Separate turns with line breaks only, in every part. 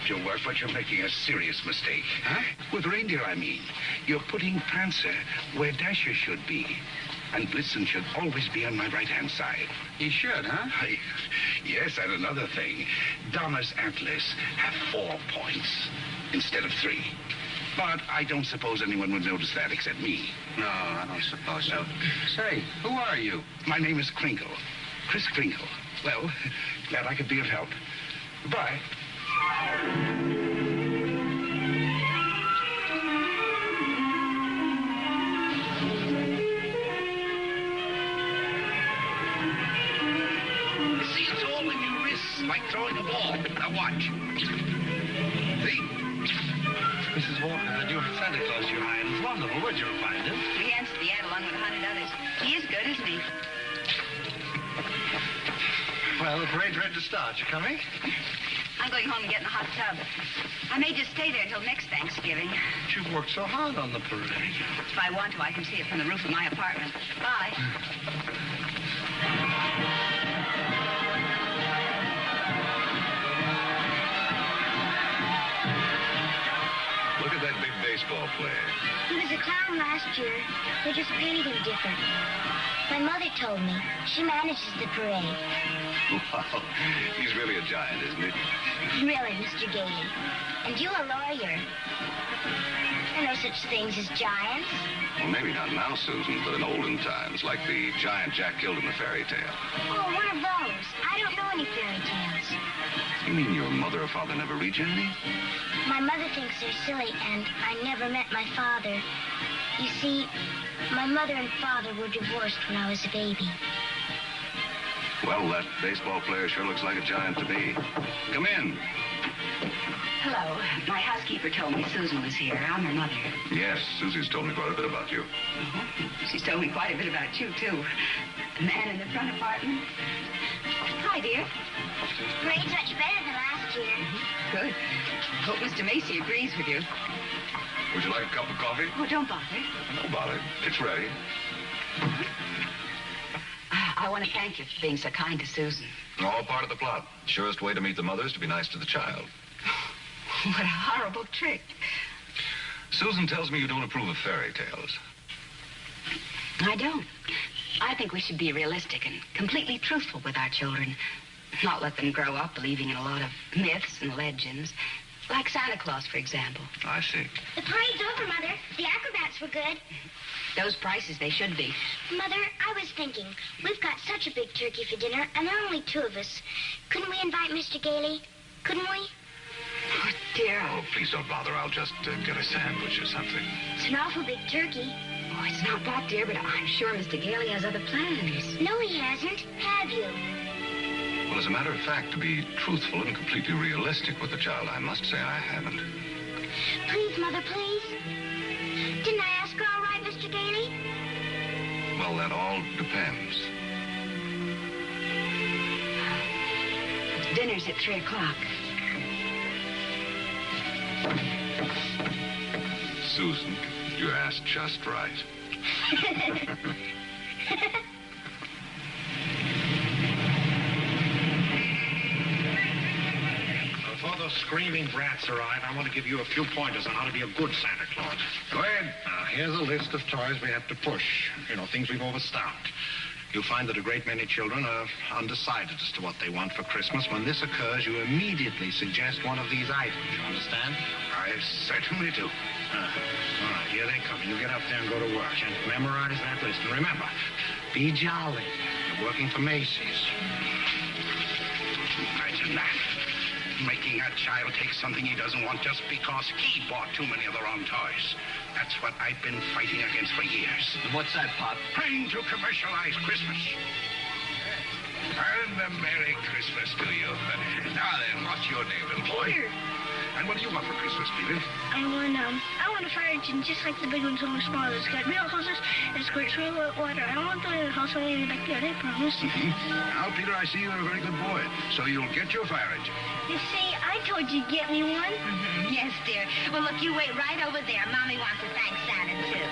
interrupt your work, but you're making a serious mistake.
Huh?
With reindeer, I mean. You're putting Prancer where Dasher should be. And Blitzen should always be on my right-hand side.
He should, huh?
Yes, and another thing. Donna's antlers have 4 points instead of 3. But I don't suppose anyone would notice that except me.
No, I don't suppose so. Say, who are you?
My name is Kringle. Kris Kringle. Well, glad I could be of help. Goodbye. See, it's all in your wrists, like throwing a ball. Now watch. See?
Mrs. Walker, the new Santa Claus you hired is wonderful. Where'd you find him?
He answered the ad along with 100 others. He is good, isn't he?
Well, the parade's ready to start. You coming?
I'm going home and getting a hot tub. I may just stay there until next Thanksgiving.
You've worked so hard on the parade.
If I want to, I can see it from the roof of my apartment. Bye.
Look at that big baseball player.
He was a clown last year. They just painted him different. My mother told me. She manages the parade.
Wow. He's really a giant, isn't he?
Really, Mr. Gailey. And you a lawyer. There are no such things as giants.
Well, maybe not now, Susan, but in olden times, like the giant Jack killed in the fairy tale.
Oh, one of those. I don't know any fairy tales.
You mean your mother or father never read you any?
My mother thinks they're silly, and I never met my father. You see, my mother and father were divorced when I was a baby.
Well, that baseball player sure looks like a giant to me. Come in.
Hello. My housekeeper told me Susan was here. I'm her mother.
Yes, Susie's told me quite a bit about you.
She's told me quite a bit about you, too. The man in the front apartment. Hi, dear.
Parade's much better than last year.
Good. Hope Mr. Macy agrees with you.
Would you like a cup of coffee?
Oh, don't bother.
No bother. It's ready.
I want to thank you for being so kind to Susan.
All part of the plot. Surest way to meet the mother is to be nice to the child.
What a horrible trick.
Susan tells me you don't approve of fairy tales.
I don't. I think we should be realistic and completely truthful with our children. Not let them grow up believing in a lot of myths and legends. Like Santa Claus, for example.
I see.
The parade's over, Mother. The acrobats were good.
Those prices, they should be.
Mother, I was thinking, we've got such a big turkey for dinner, and there are only 2 of us. Couldn't we invite Mr. Gailey? Couldn't we?
Oh, dear.
Oh, please don't bother. I'll just get a sandwich or something.
It's an awful big turkey.
Oh, it's not that, dear, but I'm sure Mr. Gailey has other plans.
No, he hasn't. Have you?
Well, as a matter of fact, to be truthful and completely realistic with the child, I must say I haven't.
Please, Mother, please. Didn't I ask her all right, Mr. Gailey?
Well, that all depends.
Dinner's at 3 o'clock.
Susan, you asked just right.
Before those screaming brats arrive, I want to give you a few pointers on how to be a good Santa Claus.
Go ahead.
Now, here's a list of toys we have to push. You know, things we've overstocked. You'll find that a great many children are undecided as to what they want for Christmas. When this occurs, you immediately suggest one of these items. You understand?
I certainly do.
All right, here they come. You get up there and go to work and memorize that list. And remember, be jolly. You're working for Macy's.
Imagine that. Making a child take something he doesn't want just because he bought too many of the wrong toys. That's what I've been fighting against for years.
And what's that, Pop?
Trying to commercialize Christmas. And a Merry Christmas to you. Now then, what's your name, little boy?
Peter.
And what do you want for Christmas, Peter?
I want a fire engine just like the big ones, only smaller. It's got real hoses and squirts real water. I don't want the house on any backyard, I promise.
Now, Peter, I see you're a very good boy, so you'll get your fire engine.
You see, I told you to get me one.
Yes, dear. Well, look, you wait right over there. Mommy wants to thank Santa, too.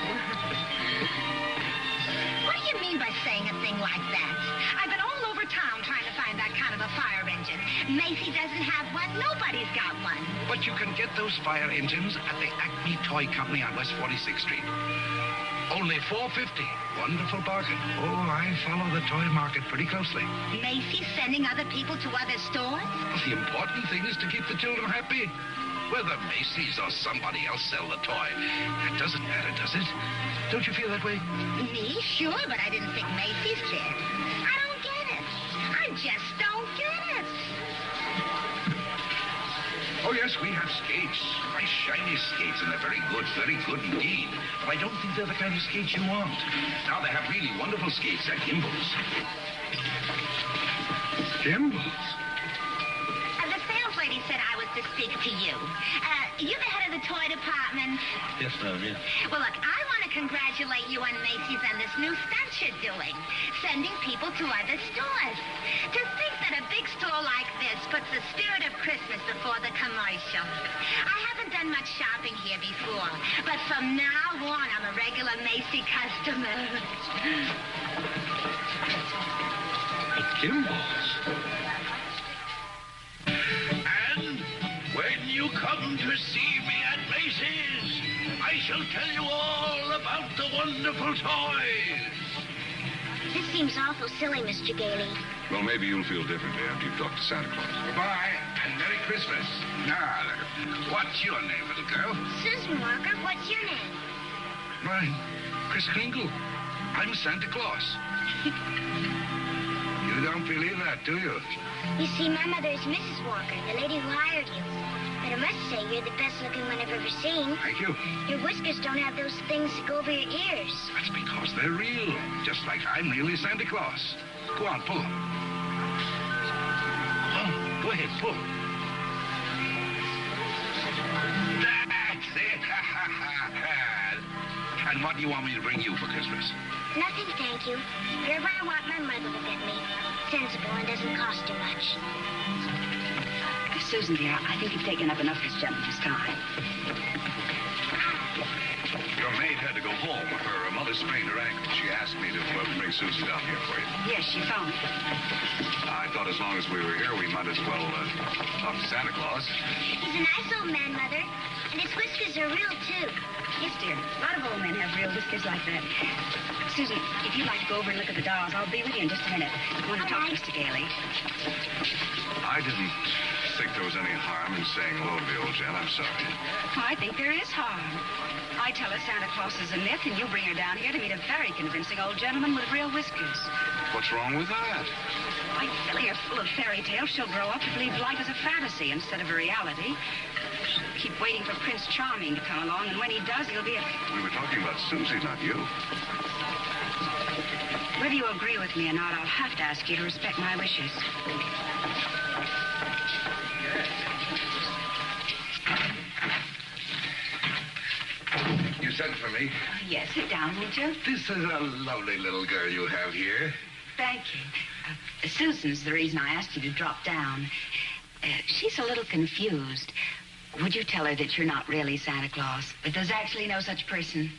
What do you mean by saying a thing like that? I've been all over
town trying to find that kind of a fire engine. Macy doesn't have one. Nobody's got one.
But you can get those fire engines at the Acme Toy Company on West 46th Street. Only $4.50. Wonderful bargain. Oh, I follow the toy market pretty closely.
Macy's sending other people to other stores?
The important thing is to keep the children happy. Whether Macy's or somebody else sell the toy, that doesn't matter, does it? Don't you feel that way?
Me? Sure, but I didn't think Macy's did. I don't get it. I just don't get it.
Oh, yes, we have skates. Nice, shiny skates, and they're very good indeed. But I don't think they're the kind of skates you want. Now, they have really wonderful skates at Kimball's. Kimball's?
The sales lady said I was to speak to you. You're the head of the toy department.
Yes, ma'am, yes.
Well, look, I want to congratulate you on Macy's and this new stunt you're doing, sending people to other stores. To think that a big store like this puts the spirit of Christmas before the commercial. I haven't done much shopping here before, but from now on, I'm a regular Macy customer.
At Kimball's? And when you come to see me at Macy's, I shall tell you all about the wonderful toys.
This seems awful silly, Mr. Gailey.
Well, maybe you'll feel differently after you've talked to Santa Claus.
Goodbye, and Merry Christmas. Now, what's your name, little girl?
Susan Walker, what's your name?
Mine, Kris Kringle. I'm Santa Claus. You don't believe that, do you?
You see, my mother is Mrs. Walker, the lady who hired you. But I must say, you're the best-looking one I've ever seen.
Thank you.
Your whiskers don't have those things that go over your ears.
That's because they're real. Just like I'm really Santa Claus. Go on, pull them. Oh, go ahead, pull. That's it. And what do you want me to bring you for Christmas?
Nothing, thank you. Whatever I want, my mother will get me. Sensible and doesn't cost too much.
Susan, dear, I think you've taken up enough of this gentleman's time.
Your maid had to go home. Her mother sprained her ankle. She asked me to bring Susan down here for you.
Yes, she phoned.
I thought as long as we were here, we might as well talk to Santa Claus.
He's a nice old man, Mother. And his whiskers are real, too.
Yes, dear. A lot of old men have real whiskers like that. Susan, if you'd like to go over and look at the dolls, I'll be with you in just a minute. I want to talk to Mr. Gailey.
I didn't think there was any harm in saying hello to the old gent. I'm sorry.
I think there is harm. I tell her Santa Claus is a myth, and you bring her down here to meet a very convincing old gentleman with real whiskers.
What's wrong with that?
Why, filling her full of fairy tales, she'll grow up to believe life is a fantasy instead of a reality. Keep waiting for Prince Charming to come along, and when he does, he'll be a...
We were talking about Susie, not you.
Whether you agree with me or not, I'll have to ask you to respect my wishes.
You sent for me?
Yes, sit down, won't you?
This is a lovely little girl you have here.
Thank you. Susan's the reason I asked you to drop down. She's a little confused. Would you tell her that you're not really Santa Claus, that there's actually no such person?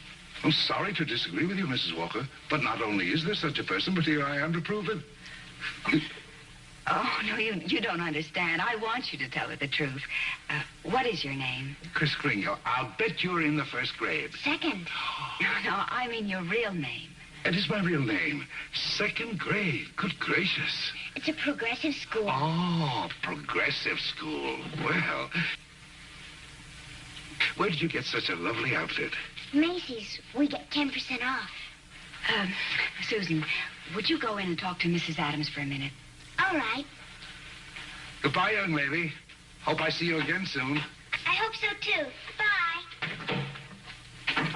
I'm sorry to disagree with you, Mrs. Walker, but not only is there such a person, but here I am to prove it.
Oh, no, you don't understand. I want you to tell her the truth. What is your name?
Kris Kringle. I'll bet you're in the first grade.
Second.
No, I mean your real name.
It is my real name. Second grade. Good gracious.
It's a progressive school.
Oh, progressive school. Well, where did you get such a lovely outfit?
Macy's. We get 10% off.
Susan, would you go in and talk to Mrs. Adams for a minute?
All right.
Goodbye, young lady. Hope I see you again soon.
I hope so, too. Bye.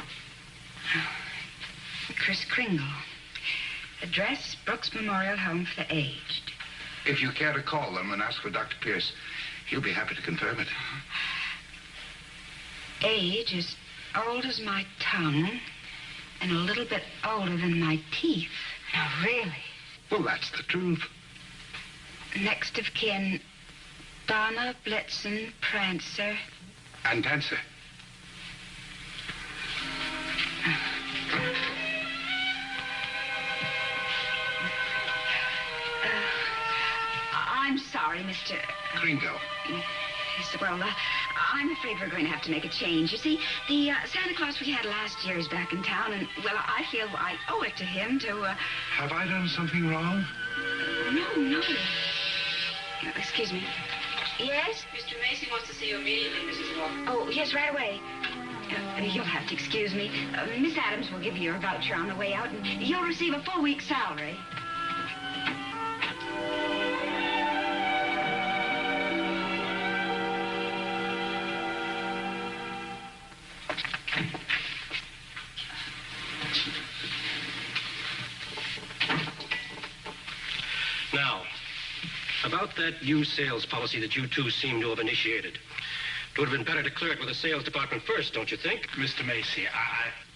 Kris Kringle. Address, Brooks Memorial Home for the Aged.
If you care to call them and ask for Dr. Pierce, he'll be happy to confirm it.
Age as old as my tongue and a little bit older than my teeth. Now, really?
Well, that's the truth.
Next of kin, Donna, Blitzen, Prancer.
And Dancer.
Mr.
Kringle.
Yes, well, I'm afraid we're going to have to make a change. You see, the Santa Claus we had last year is back in town, and, well, I feel I owe it to him to,
Have I done something wrong?
No. Excuse me. Yes?
Mr. Macy wants to see you immediately, Mrs. Walker.
Oh, yes, right away. You'll have to excuse me. Miss Adams will give you your voucher on the way out, and you'll receive a full week's salary.
Now, about that new sales policy that you two seem to have initiated. It would have been better to clear it with the sales department first, don't you think?
Mr. Macy,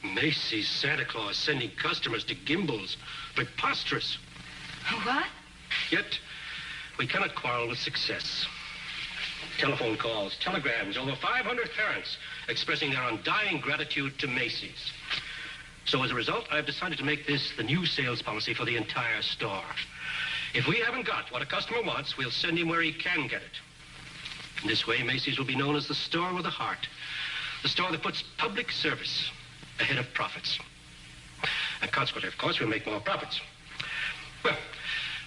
Macy's Santa Claus sending customers to Gimbel's. Preposterous.
What?
Yet, we cannot quarrel with success. Telephone calls, telegrams, over 500 parents expressing their undying gratitude to Macy's. So as a result, I've decided to make this the new sales policy for the entire store. If we haven't got what a customer wants, we'll send him where he can get it. In this way, Macy's will be known as the store with a heart. The store that puts public service ahead of profits. And consequently, of course, we'll make more profits. Well,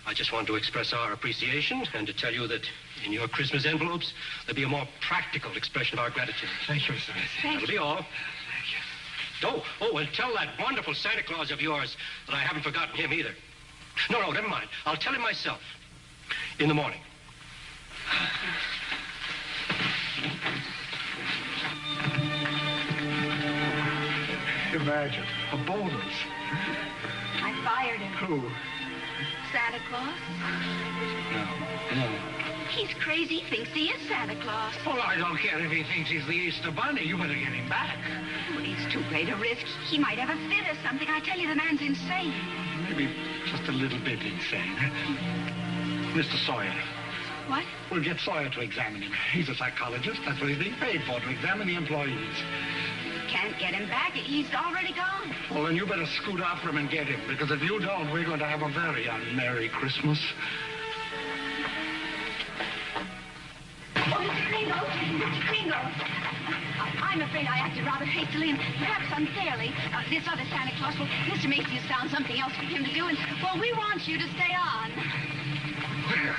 I just want to express our appreciation and to tell you that in your Christmas envelopes, there'll be a more practical expression of our gratitude.
Thank you, Mr. Macy.
That'll be all.
Thank you.
Oh, and tell that wonderful Santa Claus of yours that I haven't forgotten him either. No, never mind. I'll tell him myself. In the morning.
Imagine, a bonus.
I fired him.
Who?
Santa Claus?
No.
He's crazy. He thinks he is Santa Claus.
Well, I don't care if he thinks he's the Easter Bunny. You better get him back.
Oh, it's too great a risk. He might have a fit or something. I tell you, the man's insane.
Maybe just a little bit insane. Mr. Sawyer.
What?
We'll get Sawyer to examine him. He's a psychologist. That's what he's being paid for, to examine the employees.
Can't get him back. He's already gone.
Well, then you better scoot after him and get him, because if you don't, we're going to have a very unmerry Christmas.
Oh, Mr. Kringle! Mr. Kringle! I'm afraid I acted rather hastily and perhaps unfairly. This other Santa Claus, well, Mr. Macy has found something else for him to do, and, well, we want you to stay on.
Well,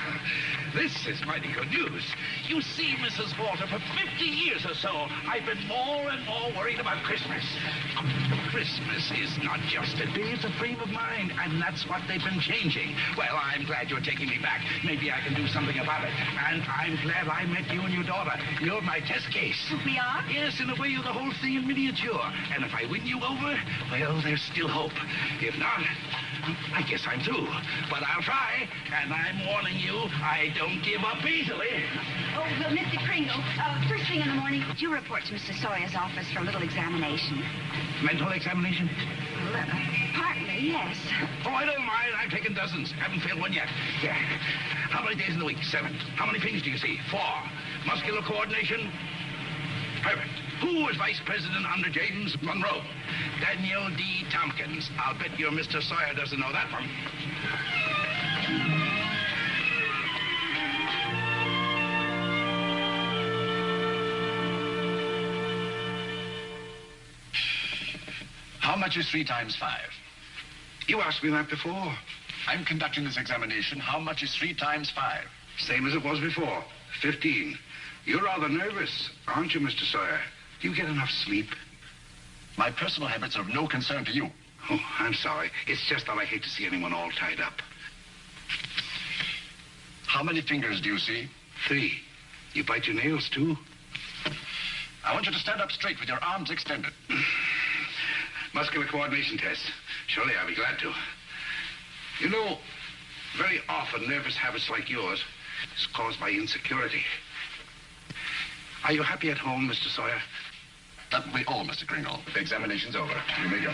this is mighty good news. You see, Mrs. Walter, for 50 years or so, I've been more and more worried about Christmas. Christmas is not just a day, it's a frame of mind, and that's what they've been changing. Well, I'm glad you're taking me back. Maybe I can do something about it. And I'm glad I met you and your daughter. You're my test case.
We are?
Yes, in a way, you're the whole thing in miniature. And if I win you over, well, there's still hope. If not, I guess I'm through. But I'll try, and I'm warning you, I don't give up easily.
Oh, well, Mr. Kringle, first thing in the morning, would you report to Mr. Sawyer's office for a little examination?
Mental examination?
Well, partly, yes.
Oh, I don't mind. I've taken dozens. Haven't failed one yet. Yeah. How many days in the week? 7. How many fingers do you see? 4. Muscular coordination? Perfect. Who was vice president under James Monroe? Daniel D. Tompkins. I'll bet your Mr. Sawyer doesn't know that one.
How much is 3 times 5?
You asked me that before.
I'm conducting this examination. How much is 3 times 5?
Same as it was before. 15. You're rather nervous, aren't you, Mr. Sawyer? Do you get enough sleep?
My personal habits are of no concern to you.
Oh, I'm sorry. It's just that I hate to see anyone all tied up.
How many fingers do you see?
3. You bite your nails, too?
I want you to stand up straight with your arms extended.
Muscular coordination test. Surely I'll be glad to. You know, very often nervous habits like yours is caused by insecurity. Are you happy at home, Mr. Sawyer?
That will be all, Mr. Kringle. The examination's over. You may go.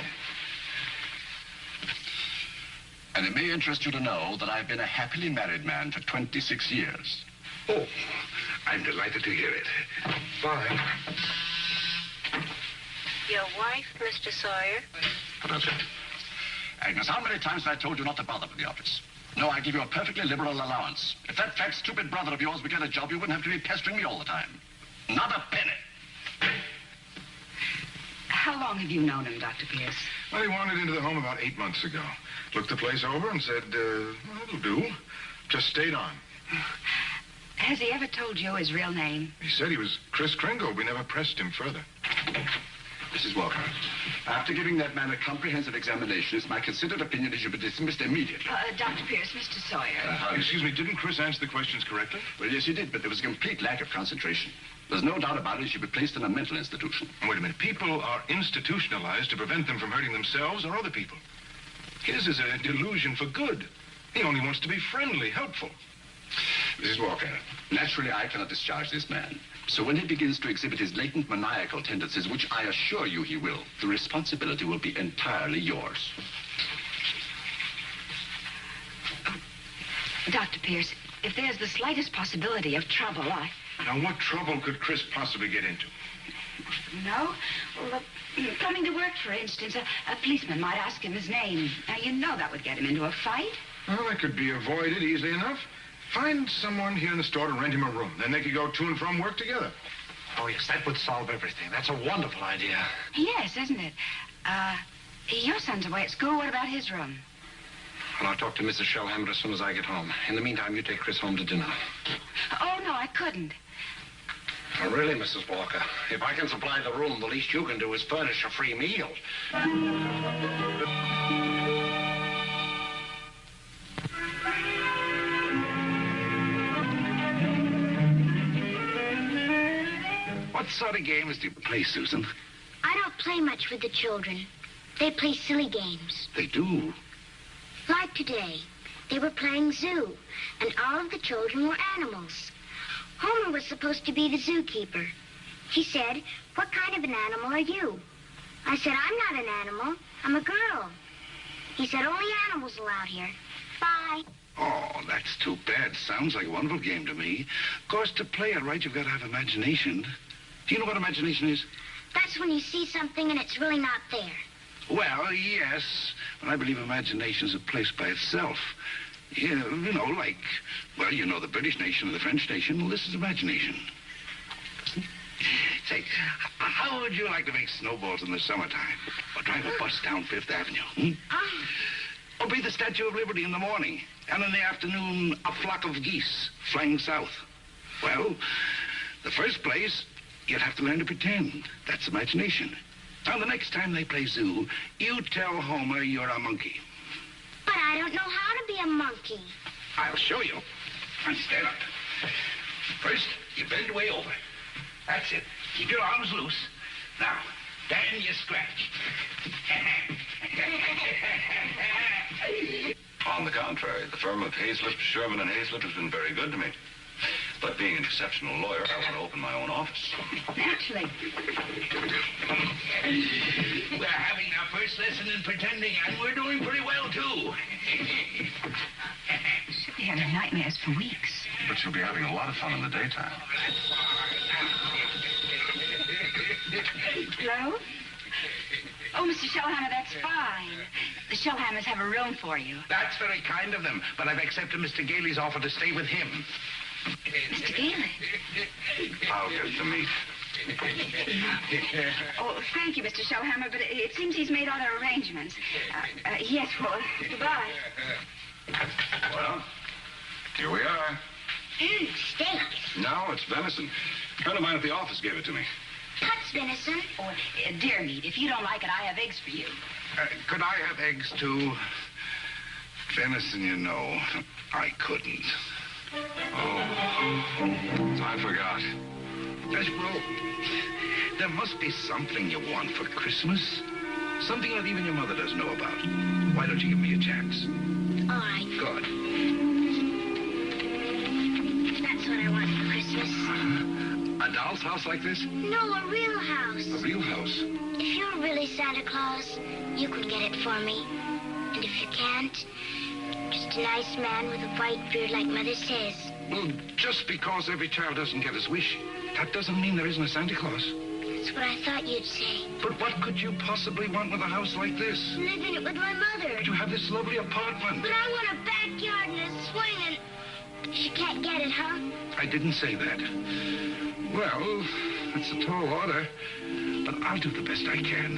And it may interest you to know that I've been a happily married man for 26 years.
Oh, I'm delighted to hear it. Bye.
Your wife, Mr. Sawyer?
That's it. Agnes, how many times have I told you not to bother with the office? No, I give you a perfectly liberal allowance. If that fat, stupid brother of yours would get a job, you wouldn't have to be pestering me all the time. Not a penny.
How long have you known him, Dr. Pierce?
Well, he wandered into the home about 8 months ago. Looked the place over and said, well, it'll do. Just stayed on.
Has he ever told you his real name?
He said he was Kris Kringle. We never pressed him further.
Mrs. Walker, after giving that man a comprehensive examination, it's my considered opinion he should be dismissed immediately.
Dr. Pierce, Mr. Sawyer.
Excuse me, didn't Kris answer the questions correctly?
Well, yes, he did, but there was a complete lack of concentration. There's no doubt about it, he should be placed in a mental institution.
Wait a minute. People are institutionalized to prevent them from hurting themselves or other people. His is a delusion for good. He only wants to be friendly, helpful.
Mrs. Walker, naturally I cannot discharge this man. So when he begins to exhibit his latent maniacal tendencies, which I assure you he will, the responsibility will be entirely yours.
Dr. Pierce, if there's the slightest possibility of trouble,
Now, what trouble could Kris possibly get into?
No? Well, coming to work, for instance, a policeman might ask him his name. Now, you know that would get him into a fight.
Well, that could be avoided easily enough. Find someone here in the store to rent him a room. Then they could go to and from work together.
Oh, yes, that would solve everything. That's a wonderful idea.
Yes, isn't it? Your son's away at school. What about his room?
Well, I'll talk to Mrs. Shellhammer as soon as I get home. In the meantime, you take Kris home to dinner.
Oh, no, I couldn't.
Oh, really, Mrs. Walker? If I can supply the room, the least you can do is furnish a free meal.
What sort of games do you play, Susan?
I don't play much with the children. They play silly games.
They do.
Like today, they were playing zoo, and all of the children were animals. Homer was supposed to be the zookeeper. He said, "What kind of an animal are you?" I said, "I'm not an animal. I'm a girl." He said, "Only animals allowed here. Bye."
Oh, that's too bad. Sounds like a wonderful game to me. Of course, to play it right, you've got to have imagination. Do you know what imagination is?
That's when you see something and it's really not there.
Well, yes. But I believe imagination is a place by itself. Yeah, you know, like, well, you know, the British nation and the French nation. Well, this is imagination. Say, how would you like to make snowballs in the summertime? Or drive a bus down Fifth Avenue? Or be the Statue of Liberty in the morning, and in the afternoon, a flock of geese flying south? Well, the first place, you'd have to learn to pretend. That's imagination. Now, the next time they play zoo, you tell Homer you're a monkey.
But I don't know how to be a monkey.
I'll show you. And stand up. First, you bend way over. That's it. Keep your arms loose. Now, then you scratch. On the contrary, the firm of Hazlitt, Sherman, and Hazlitt has been very good to me. But being an exceptional lawyer, I want to open my own office.
Naturally.
We're having our first lesson in pretending, and we're doing pretty well, too.
She'll be having nightmares for weeks.
But she'll be having a lot of fun in the daytime.
Hello? Oh, Mr. Shellhammer, that's fine. The Shellhammers have a room for you.
That's very kind of them, but I've accepted Mr. Gailey's offer to stay with him.
Mr. Gailey?
I'll get the meat.
Oh, thank you, Mr. Shellhammer, but it seems he's made other arrangements. Yes, well, goodbye.
Well, here we are.
Steak.
No, it's venison. A friend of mine at the office gave it to me.
What's venison?
Oh, deer meat. If you don't like it, I have eggs for you.
Could I have eggs, too? Venison, you know, I couldn't. Oh, I forgot. Well, there must be something you want for Christmas. Something that even your mother doesn't know about. Why don't you give me a chance?
All right.
Good.
That's what I want for Christmas.
A doll's house like this?
No, a real house.
A real house?
If you're really Santa Claus, you can get it for me. And if you can't, just a nice man with a white beard like Mother says.
Well, just because every child doesn't get his wish, that doesn't mean there isn't a Santa Claus.
That's what I thought you'd say.
But what could you possibly want with a house like this?
Live in it with my mother.
But you have this lovely apartment.
But I want a bad backyard in a swing and she can't get it, huh?
I didn't say that. Well, it's a tall order, but I'll do the best I can.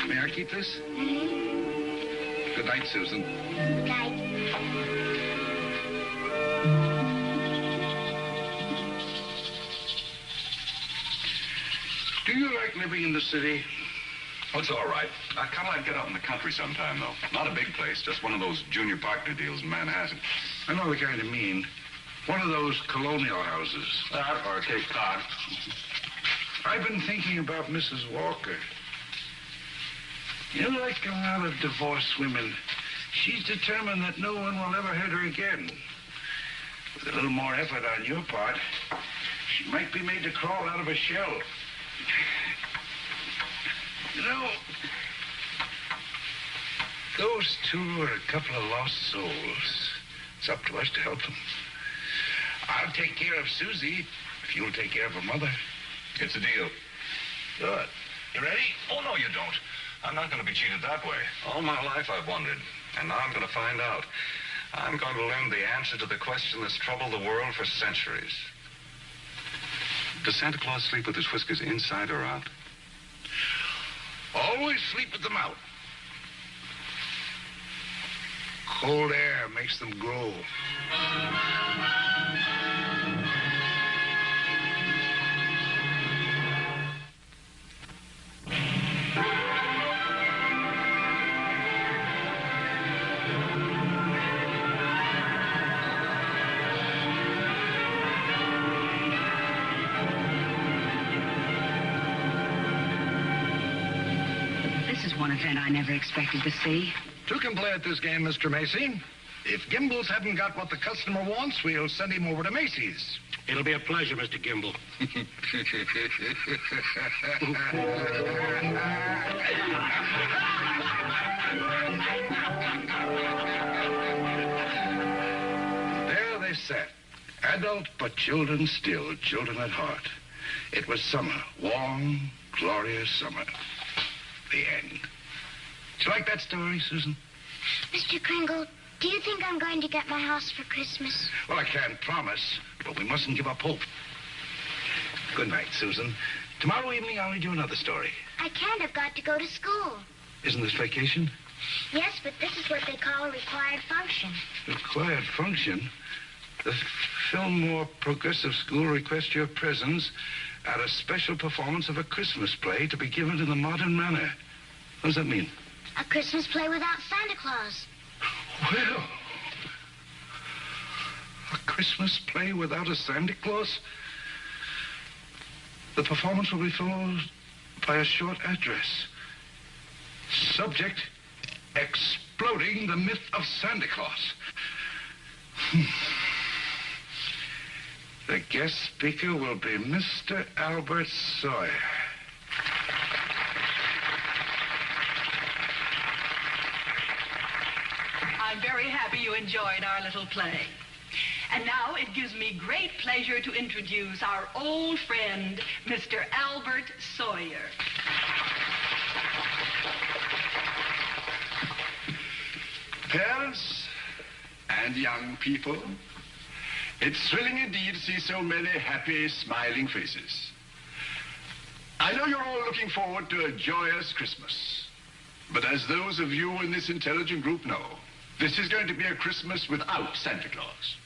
May I keep this?
Mm-hmm.
Good night, Susan.
Good night.
Do you like living in the city?
Oh, it's all right. I kind of like to get out in the country sometime, though. Not a big place, just one of those junior partner deals in Manhattan.
I know the kind you mean. One of those colonial houses.
Or Cape Cod.
I've been thinking about Mrs. Walker. You know, like a lot of divorced women, she's determined that no one will ever hurt her again. With a little more effort on your part, she might be made to crawl out of a shell. You know, those two are a couple of lost souls. It's up to us to help them. I'll take care of Susie if you'll take care of her mother.
It's a deal.
Good. You ready?
Oh, no, you don't. I'm not going to be cheated that way. All my life I've wondered, and now I'm going to find out. I'm going to learn the answer to the question that's troubled the world for centuries. Does Santa Claus sleep with his whiskers inside or out?
Always sleep with them out. Cold air makes them grow.
One event I never expected to see.
Two can play at this game, Mr. Macy. If Gimbals hasn't got what the customer wants, we'll send him over to Macy's.
It'll be a pleasure, Mr. Gimble.
There they sat. Adult, but children still, children at heart. It was summer, warm, glorious summer. The end. Did you like that story, Susan?
Mr. Kringle, do you think I'm going to get my house for Christmas?
Well, I can't promise, but we mustn't give up hope. Good night, Susan. Tomorrow evening, I'll read you another story.
I can't. I've got to go to school.
Isn't this vacation?
Yes, but this is what they call a required function.
Required function? The Fillmore Progressive School requests your presence at a special performance of a Christmas play to be given in the modern manner. What does that mean?
A Christmas play without Santa Claus.
Well, a Christmas play without a Santa Claus? The performance will be followed by a short address. Subject, exploding the myth of Santa Claus. The guest speaker will be Mr. Albert Sawyer.
I'm very happy you enjoyed our little play. And now it gives me great pleasure to introduce our old friend, Mr. Albert Sawyer.
Parents and young people, it's thrilling indeed to see so many happy, smiling faces. I know you're all looking forward to a joyous Christmas. But as those of you in this intelligent group know, this is going to be a Christmas without Santa Claus.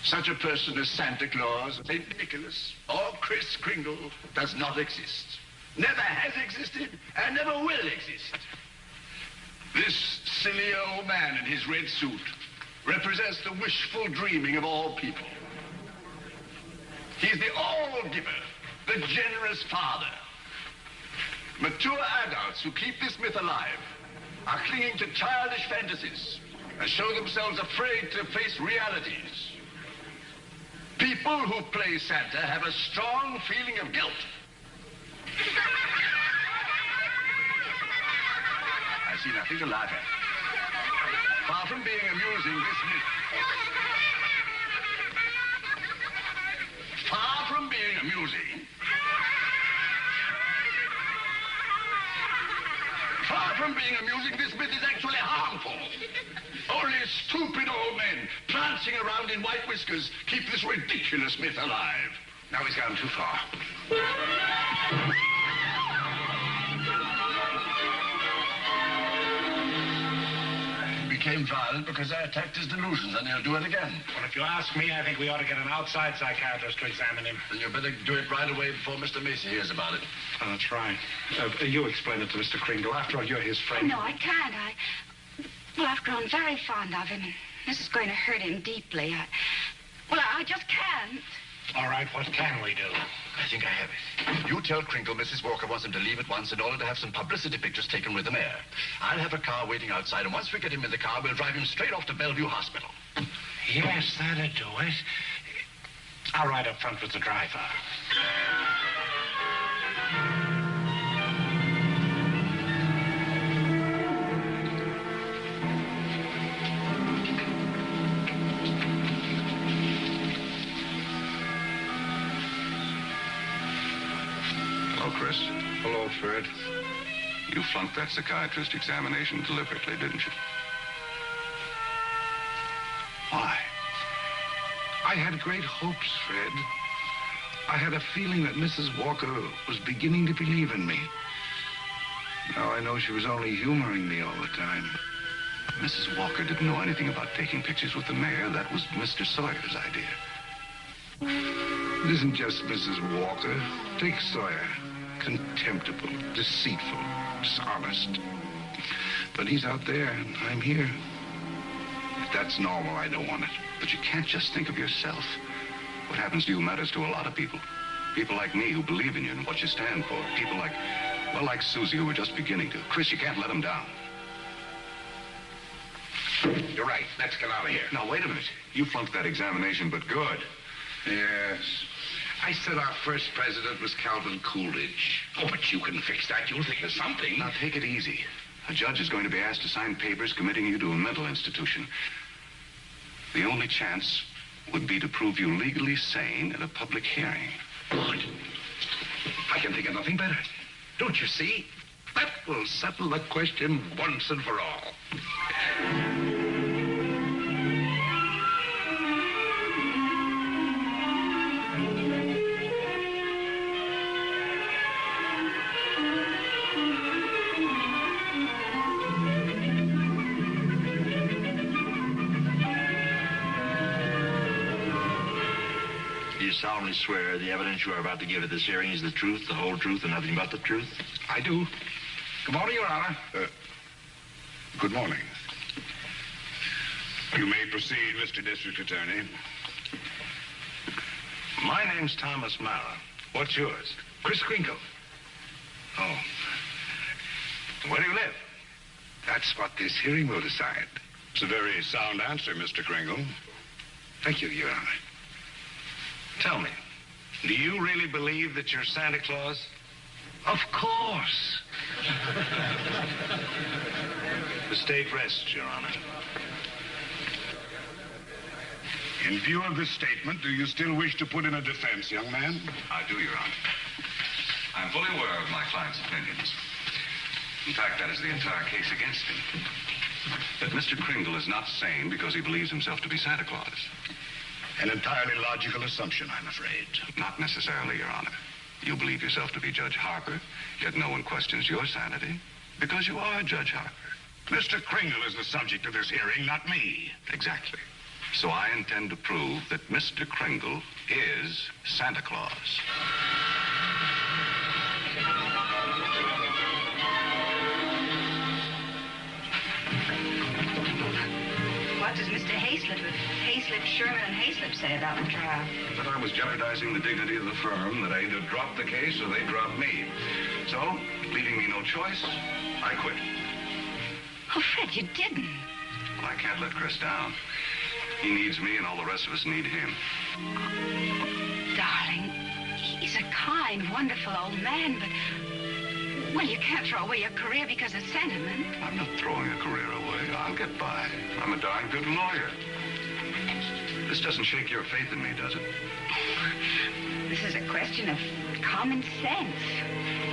Such a person as Santa Claus, St. Nicholas, or Kris Kringle does not exist. Never has existed and never will exist. This silly old man in his red suit represents the wishful dreaming of all people. He's the all-giver, the generous father. Mature adults who keep this myth alive are clinging to childish fantasies and show themselves afraid to face realities. People who play Santa have a strong feeling of guilt. I see nothing to laugh at. Far from being amusing, this myth... Far from being amusing... Far from being amusing, this myth is actually harmful. Only stupid old men prancing around in white whiskers keep this ridiculous myth alive.
Now he's gone too far.
Became violent because I attacked his delusions, and he'll do it again.
Well, if you ask me, I think we ought to get an outside psychiatrist to examine him.
Then you better do it right away before Mr. Macy hears about it.
Oh, that's right. You explain it to Mr. Kringle. After all, you're his friend.
No, I can't. Well, I've grown very fond of him, and this is going to hurt him deeply. I just can't.
All right, what can we do?
I think I have it. You tell Kringle Mrs. Walker wants him to leave at once in order to have some publicity pictures taken with the mayor. I'll have a car waiting outside, and once we get him in the car, we'll drive him straight off to Bellevue Hospital.
Yes, that'll do it. I'll ride up front with the driver.
Chris.
Hello, Fred.
You flunked that psychiatrist examination deliberately, didn't you?
Why? I had great hopes, Fred. I had a feeling that Mrs. Walker was beginning to believe in me. Now I know she was only humoring me all the time.
Mrs. Walker didn't know anything about taking pictures with the mayor. That was Mr. Sawyer's idea.
It isn't just Mrs. Walker. Take Sawyer. Contemptible, deceitful, dishonest. But he's out there, and I'm here. If that's normal, I don't want it.
But you can't just think of yourself. What happens to you matters to a lot of people. People like me who believe in you and what you stand for. People like Susie who were just beginning to. Chris, you can't let them down.
You're right. Let's get out of here.
Now, wait a minute. You flunked that examination, but good.
Yes. I said our first president was Calvin Coolidge. Oh, but you can fix that. You'll think of something.
Now, take it easy. A judge is going to be asked to sign papers committing you to a mental institution. The only chance would be to prove you legally sane at a public hearing.
Good. I can think of nothing better. Don't you see? That will settle the question once and for all.
Solemnly swear the evidence you are about to give at this hearing is the truth, the whole truth, and nothing but the truth?
I do. Good morning, Your Honor. Good morning.
You may proceed, Mr. District Attorney.
My name's Thomas Mara. What's yours?
Kris Kringle.
Oh. Where do you live?
That's what this hearing will decide.
It's a very sound answer, Mr. Kringle.
Thank you, Your Honor.
Tell me, do you really believe that you're Santa Claus?
Of course.
The state rests, Your Honor.
In view of this statement, do you still wish to put in a defense, young man?
I do, Your Honor. I'm fully aware of my client's opinions. In fact, that is the entire case against him. That Mr. Kringle is not sane because he believes himself to be Santa Claus.
An entirely logical assumption, I'm afraid.
Not necessarily, Your Honor. You believe yourself to be Judge Harper, yet no one questions your sanity because you are Judge Harper.
Mr. Kringle is the subject of this hearing, not me.
Exactly. So I intend to prove that Mr. Kringle is Santa Claus.
What does Mr. Hayslip, Sherman, and Hayslip say about the trial?
That I was jeopardizing the dignity of the firm, that I either dropped the case or they dropped me. So, leaving me no choice, I quit.
Oh, Fred, you didn't.
Well, I can't let Chris down. He needs me, and all the rest of us need him.
Darling, he's a kind, wonderful old man, but... Well, you can't throw away your career because of sentiment.
I'm not throwing a career away. I'll get by. I'm a darn good lawyer. This doesn't shake your faith in me, does it?
This is a question of common sense,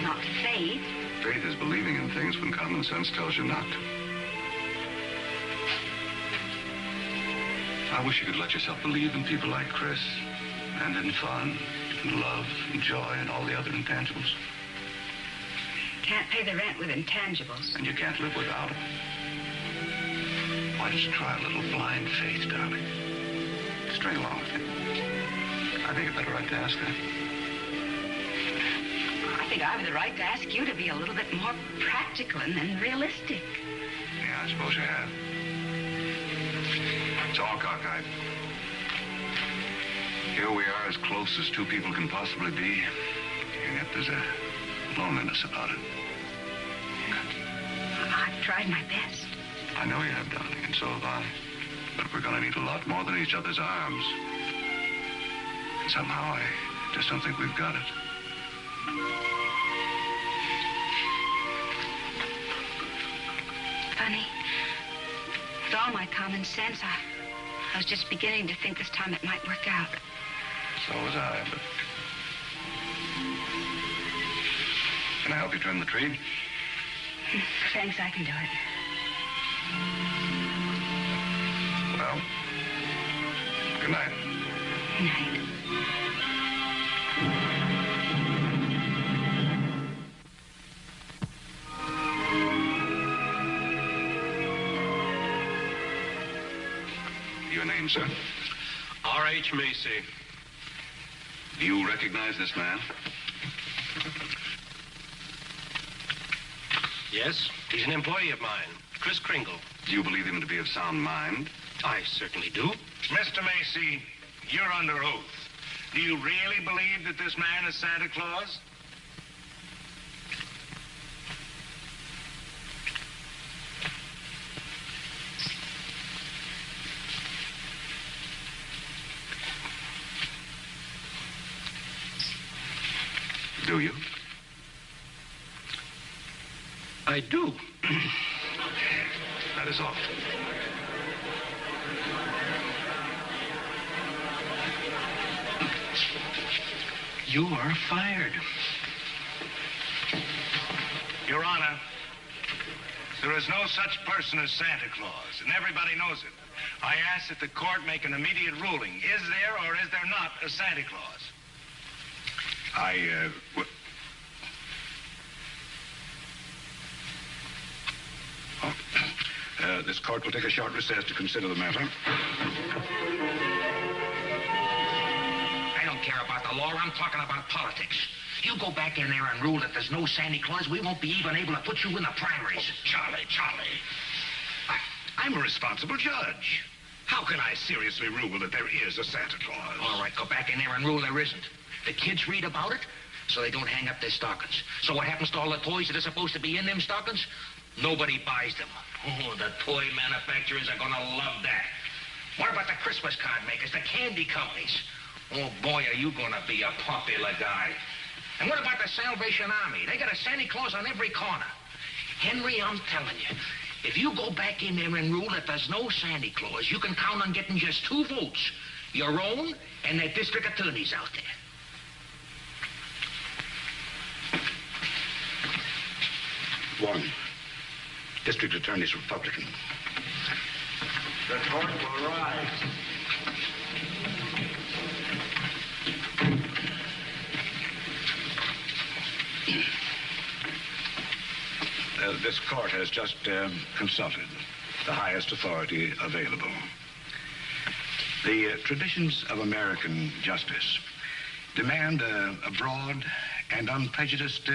not faith.
Faith is believing in things when common sense tells you not. I wish you could let yourself believe in people like Kris, and in fun, and love, and joy, and all the other intangibles.
Can't pay the rent with intangibles.
And you can't live without them. Why don't you try a little blind faith, darling? String along with me. I think I'd better right to ask that.
I think I have the right to ask you to be a little bit more practical and realistic.
Yeah, I suppose you have. It's all cockeyed. Here we are, as close as two people can possibly be, and yet there's a loneliness about it.
I've tried my best.
I know you have, darling, and so have I. But we're going to need a lot more than each other's arms. And somehow I just don't think we've got it.
Funny. With all my common sense, I was just beginning to think this time it might work out.
So was I, but... Can I help you trim the tree?
Thanks, I can do it.
Well, good night.
Good night.
Your name, sir?
R.H. Macy.
Do you recognize this man?
Yes, he's an employee of mine, Kris Kringle.
Do you believe him to be of sound mind?
I certainly do.
Mr. Macy, you're under oath. Do you really believe that this man is Santa Claus?
Do you?
I do.
That is all.
You are fired.
Your Honor, there is no such person as Santa Claus, and everybody knows it. I ask that the court make an immediate ruling. Is there or is there not a Santa Claus?
This court will take a short recess to consider the matter.
I don't care about the law. I'm talking about politics. You go back in there and rule that there's no Santa Claus, we won't be even able to put you in the primaries.
Charlie. I'm a responsible judge. How can I seriously rule that there is a Santa Claus?
All right, go back in there and rule there isn't. The kids read about it, so they don't hang up their stockings. So what happens to all the toys that are supposed to be in them stockings? Nobody buys them. Oh, the toy manufacturers are gonna love that. What about the Christmas card makers, the candy companies? Oh, boy, are you gonna be a popular guy. And what about the Salvation Army? They got a Santa Claus on every corner. Henry, I'm telling you, if you go back in there and rule that there's no Santa Claus, you can count on getting just 2 votes. Your own and the district attorneys out there.
One. District Attorney's Republican.
The court will rise.
This court has just consulted the highest authority available. The traditions of American justice demand a broad and unprejudiced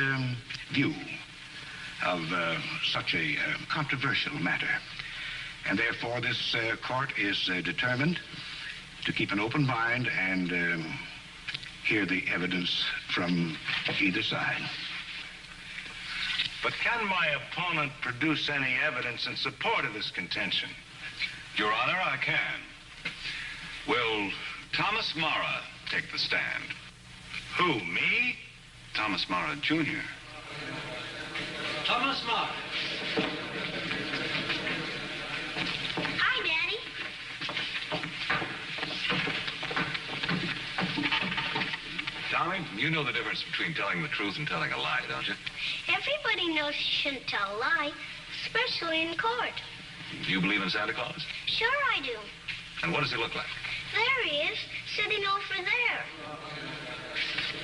view of such a controversial matter. And therefore, this court is determined to keep an open mind and hear the evidence from either side.
But can my opponent produce any evidence in support of this contention?
Your Honor, I can. Will Thomas Mara take the stand?
Who, me?
Thomas Mara, Jr.
Thomas Mara.
Hi, Daddy.
Tommy, you know the difference between telling the truth and telling a lie, don't you?
Everybody knows you shouldn't tell a lie, especially in court.
Do you believe in Santa Claus?
Sure I do.
And what does he look like?
There he is, sitting over there.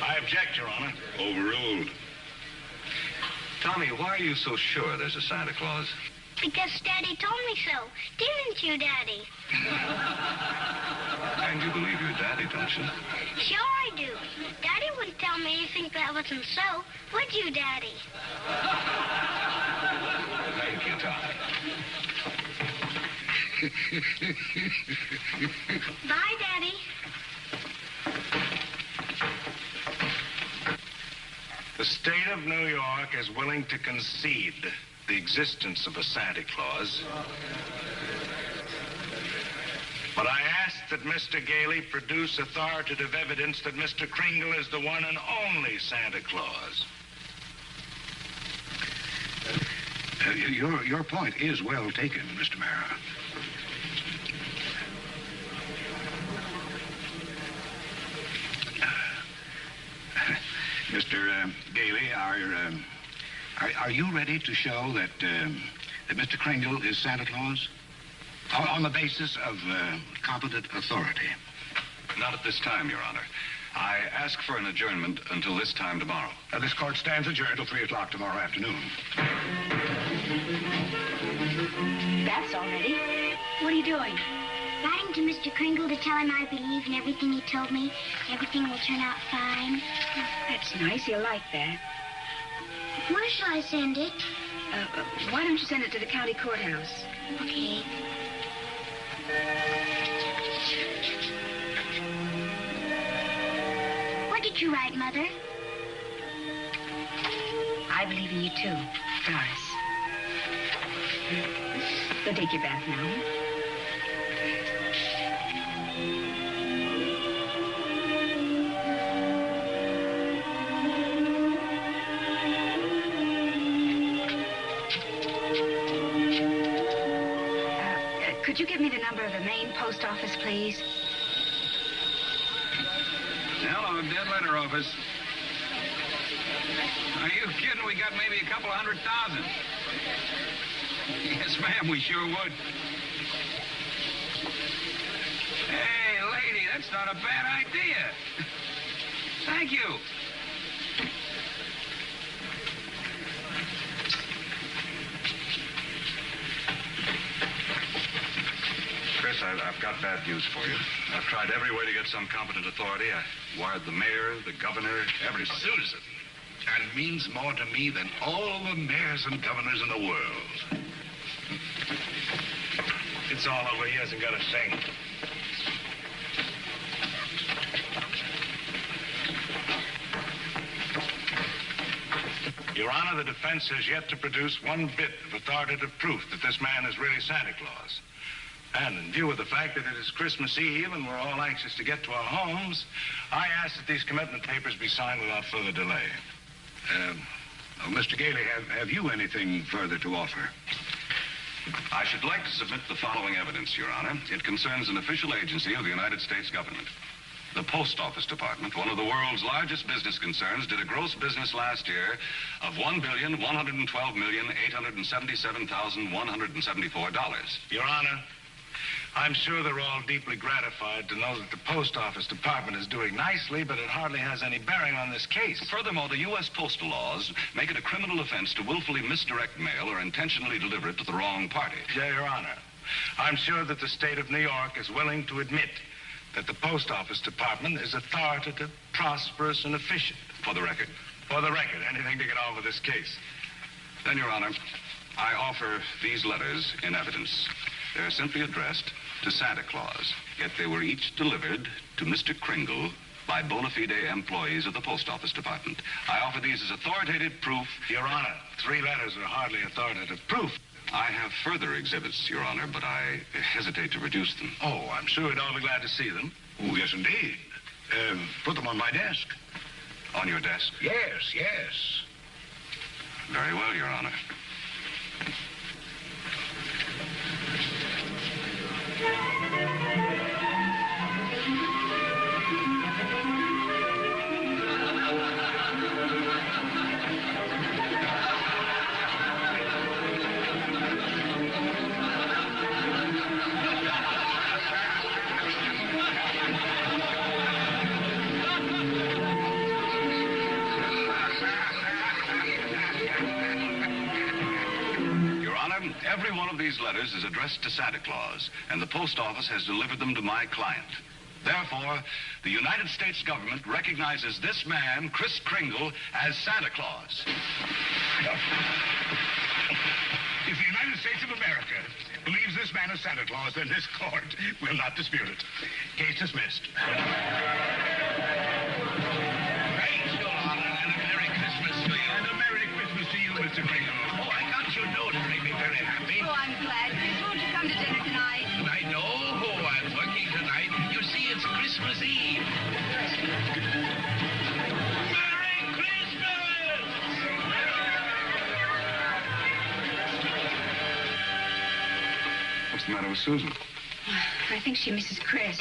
I object, Your Honor.
Overruled. Tommy, why are you so sure there's a Santa Claus?
Because Daddy told me so. Didn't you, Daddy?
And you believe your daddy, don't you?
Sure I do. Daddy wouldn't tell me anything that wasn't so. Would you, Daddy?
Thank you, Tommy.
Bye, Daddy.
The state of New York is willing to concede the existence of a Santa Claus. But I ask that Mr. Gailey produce authoritative evidence that Mr. Kringle is the one and only Santa Claus.
Your point is well taken, Mr. Mara. Mr. Gailey, are you ready to show that Mr. Kringle is Santa Claus? On the basis of competent authority?
Not at this time, Your Honor. I ask for an adjournment until this time tomorrow.
This court stands adjourned till 3 o'clock tomorrow afternoon.
That's already. What are you doing?
Writing to Mr. Kringle to tell him I believe in everything he told me. Everything will turn out fine.
That's nice. He'll like that.
Where shall I send it?
Why don't you send it to the county courthouse?
Okay. What did you write, Mother?
I believe in you, too, Doris. Go take your bath now. Could you give me the number of the main post office, please?
Hello, dead letter office. Are you kidding? We got maybe a couple of 100,000. Yes, ma'am, we sure would. Hey, lady, that's not a bad idea. Thank you.
Chris, I've got bad news for you. I've tried every way to get some competent authority. I wired the mayor, the governor, everybody.
Susan. And means more to me than all the mayors and governors in the world.
It's all over. He hasn't got a thing. Your Honor, the defense has yet to produce one bit of authoritative proof that this man is really Santa Claus. And in view of the fact that it is Christmas Eve and we're all anxious to get to our homes, I ask that these commitment papers be signed without further delay.
Mr. Gailey, have you anything further to offer?
I should like to submit the following evidence, Your Honor. It concerns an official agency of the United States government. The Post Office Department, one of the world's largest business concerns, did a gross business last year of $1,112,877,174.
Your Honor, I'm sure they're all deeply gratified to know that the Post Office Department is doing nicely, but it hardly has any bearing on this case.
Furthermore, the U.S. postal laws make it a criminal offense to willfully misdirect mail or intentionally deliver it to the wrong party.
Your Honor, I'm sure that the state of New York is willing to admit that the Post Office Department is authoritative, prosperous, and efficient.
For the record?
For the record. Anything to get on with this case.
Then, Your Honor, I offer these letters in evidence. They're simply addressed to Santa Claus, yet they were each delivered to Mr. Kringle by bona fide employees of the Post Office Department. I offer these as authoritative proof.
Your Honor, 3 letters are hardly authoritative proof.
I have further exhibits, Your Honor, but I hesitate to produce them.
Oh, I'm sure we'd all be glad to see them.
Oh, yes, indeed. Put them on my desk.
On your desk?
Yes, yes.
Very well, Your Honor. every one of these letters is addressed to Santa Claus, and the post office has delivered them to my client. Therefore, the United States government recognizes this man, Kris Kringle, as Santa Claus.
If the United States of America believes this man is Santa Claus, then this court will not dispute it. Case dismissed. Thanks, Your Honor, and a Merry Christmas to you. And a Merry Christmas to you, Mr. Kringle. Oh, I got your note. It made me very happy.
Oh, I'm glad. Kris, won't you come to dinner tonight?
I know. I'm working tonight. You see, it's Christmas Eve. Merry Christmas!
What's the matter with Susan?
I think she misses Kris.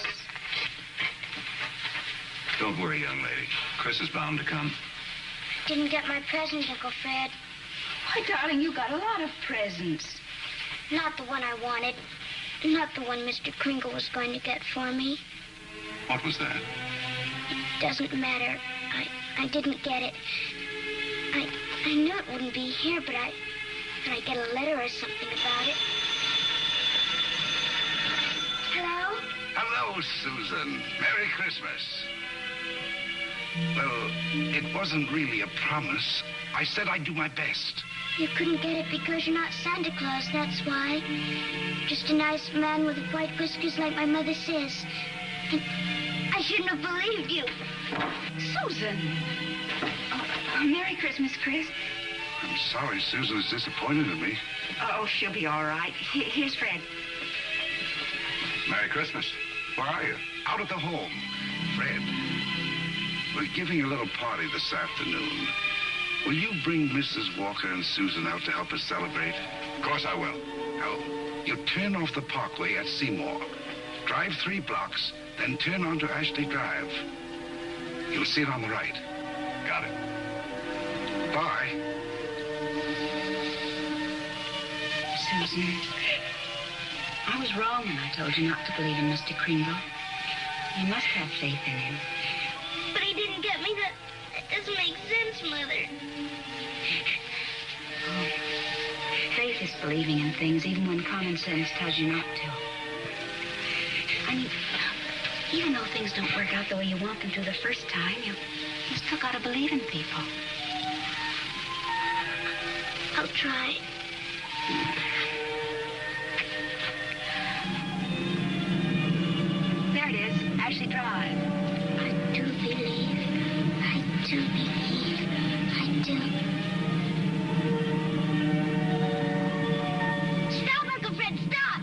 Don't worry, young lady. Kris is bound to come.
Didn't get my present, Uncle Fred.
Why, darling, you got a lot of presents.
Not the one I wanted. Not the one Mr. Kringle was going to get for me.
What was that?
It doesn't matter. I didn't get it. I knew it wouldn't be here, but I get a letter or something about it. Hello?
Hello, Susan. Merry Christmas. Well, it wasn't really a promise. I said I'd do my best.
You couldn't get it because you're not Santa Claus, that's why. Just a nice man with white whiskers like my mother says. And I shouldn't have believed you.
Susan. Oh, Merry Christmas, Kris.
I'm sorry Susan is disappointed in me.
Oh, she'll be all right. Here's Fred.
Merry Christmas. Where are you?
Out at the home. Fred, we're giving a little party this afternoon. Will you bring Mrs. Walker and Susan out to help us celebrate?
Of course I will.
Now, you turn off the parkway at Seymour. Drive 3 blocks, then turn onto Ashley Drive. You'll see it on the right.
Got it.
Bye.
Susan, I was wrong when I told you not to believe in Mr. Kringle. You must have faith in him.
But he didn't get me. That doesn't make sense, Mother.
Oh, faith is believing in things even when common sense tells you not to. I mean, even though things don't work out the way you want them to the first time, you still got to believe in people.
I'll try.
There it is, Ashley Drive.
I do believe. I do believe. I do. Stop, Uncle Fred, stop!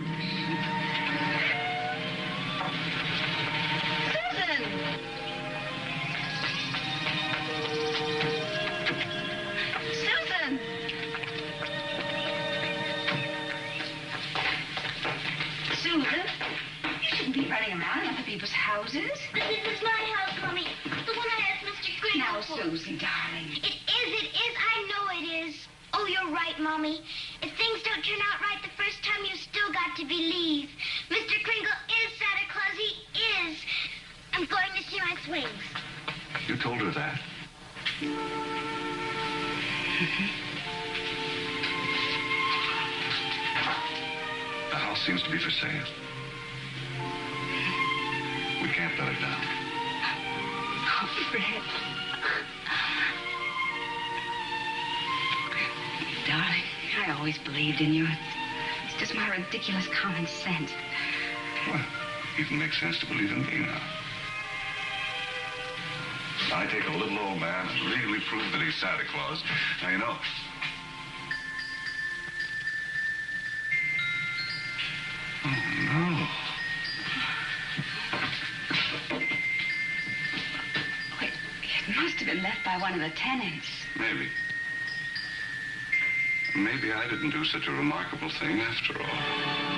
Susan! Susan! Susan? You shouldn't be running around in other people's houses.
But this is my house, Mommy. The one I asked Mr. Kringle
Now,
for.
Susan, darling.
It is. I know it is. Oh, you're right, Mommy. If things don't turn out right the first time, you still got to believe. Mr. Kringle is Santa Claus. He is. I'm going to see my swings.
You told her that? The house seems to be for sale. We can't let it down.
Oh, Fred. Darling, I always believed in you. It's just my ridiculous common sense.
Well, it even makes sense to believe in me now. I take a little old man and legally prove that he's Santa Claus. Now, you know. Oh, no.
Wait, it must have been left by one of the tenants.
Maybe. Maybe I didn't do such a remarkable thing after all.